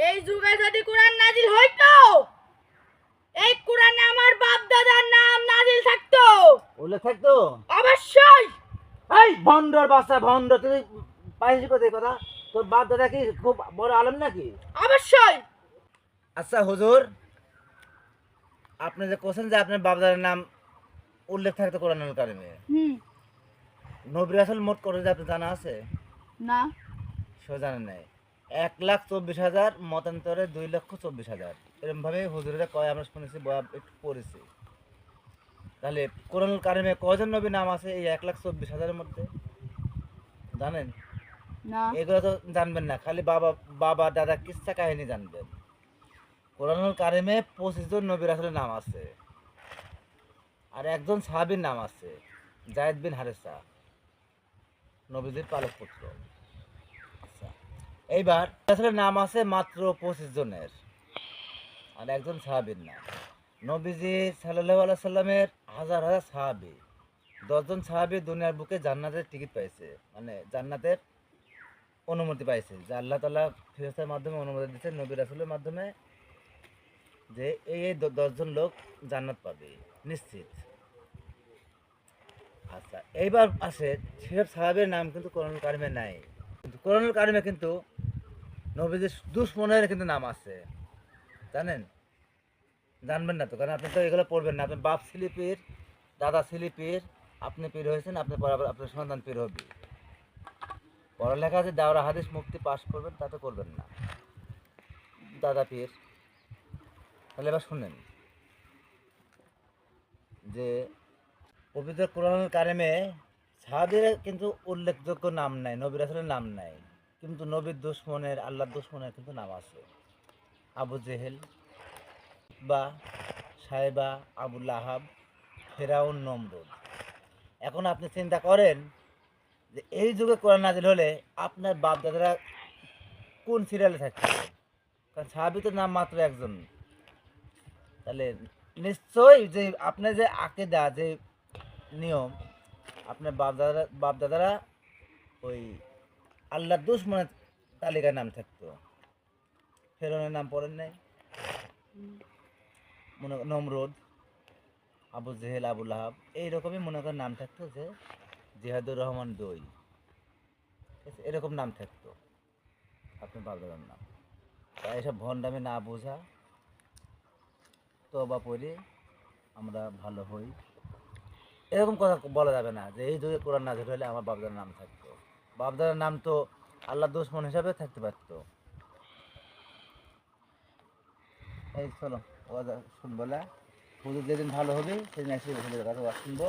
এই যুগে যদি কোরআন নাজিল হইতো, এই কোরআনে আমার বাপ দাদার নাম নাজিল থাকতো। উল্লেখ থাকতো? অবশ্যই। এই ভন্ডর বাচ্চা ভন্ড, তুই পাইছি কোথায় কথা? তোর বাপ দাদা কি খুব বড় আলেম নাকি? অবশ্যই। আচ্ছা হুজুর, আপনি যে কোশ্চেন যে আপনার বাপ দাদার নাম উল্লেখ থাকতো কোরআনুল কারিমে, নবী রাসূল মোট কত আপনি জানা আছে? না। সে জানেন নাই। 1,24,000 মতান্তরে 2,24,000 এরকম ভাবে হুজুরেরা কয়, আমরা শুনেছি, বয়া একটু পড়েছি। তাহলে কোরআনুল কারিমে কয়জন নবীর নাম আছে এই 1,24,000 মধ্যে জানেন? না। এগুলো তো জানবেন না, খালি বাবা বাবা দাদা কিচ্ছা কাহিনী জানবেন। কোরআনুল কারিমে 25 জন নবী রাসূলের নাম আছে, আর একজন সাহাবীর নাম আছে, যায়েদ বিন হারেসা, নবীজির পালক পুত্র। আচ্ছা, এইবার রাসূলের নাম আছে মাত্র 25 জনের, আর একজন সাহাবীর নাম। নবীজি সাল্লাল্লাহু আলাইহি সাল্লামের হাজার হাজার সাহাবী, 10 জন সাহাবী দুনিয়ার বুকে জান্নাতের টিকিট পাইছে, মানে জান্নাতের অনুমতি পাইছে, যে আল্লাহ তাআলা ফেরেশতার মাধ্যমে অনুমতি দিয়েছেন নবী রাসূলের মাধ্যমে, যে এই 10 জন লোক জান্নাত পাবে নিশ্চিত। আচ্ছা, এইবার আসে সেসব সাহাবের নাম কিন্তু কোরআনুল কারিমে নাই, কিন্তু কোরআনুল কারিমে কিন্তু নবীজির দুশমনের কিন্তু নাম আছে, জানেন? জানবেন না তো, কারণ আপনি তো এগুলো পড়বেন না। আপনার বাপ ছিলি পীর, দাদা ছিলি পীর, আপনি পীর হয়েছেন, আপনি আপনার সন্তান পীর হবে। পড়ালেখা যে দাওরা হাদিস মুক্তি পাশ করবেন তা তো করবেন না, দাদা পীর। তাহলে এবার শুনেন যে পবিত্র কোরআনুল কারিমে সাহাবীর কিন্তু উল্লেখযোগ্য নাম নাই, নবী রাসূলের নাম নাই, কিন্তু নবীর দুশমনের, আল্লাহর দুশমনের কিন্তু নাম আছে। আবু জেহেল, বা সাহেবা, আবু লাহাব, ফেরাউন, নমরুদ। এখন আপনি চিন্তা করেন যে এই যুগে কোরআন নাজিল হলে আপনার বাপ দাদারা কোন সিরিয়ালে থাকতে? কারণ সাহাবী তো নাম মাত্র একজন। তাহলে নিশ্চয়ই যে আপনার যে আকিদা, যে নিয়ম, আপনার বাপ দাদারা ওই আল্লাহর দুশমনের তালিকায় নাম থাকতো। ফেরাউনের নাম পড়েন নাই? মনে নমরুদ, আবু জেহেল, আবু লাহাব, এইরকমই মনে করেন নাম থাকতো, যে জিহাদুর রহমান দই, এরকম নাম থাকতো আপনার বাপদাদার নাম। তাই এসব ভণ্ডামি না বোঝা, তওবা পড়ে আমরা ভালো হই, এরকম কথা বলা যাবে না যে এই যুগে কোরআন নাজিল হলে আমার বাপদাদার নাম থাকতো। বাপদাদার নাম তো আল্লাহ দুশমন হিসাবে থাকতে পারতো। এই চলো ওয়াজ শুনবো না, হুজুর যেদিন ভালো হবে সেদিন এসে হুজুরের কাছে ওয়াজ শুনবো।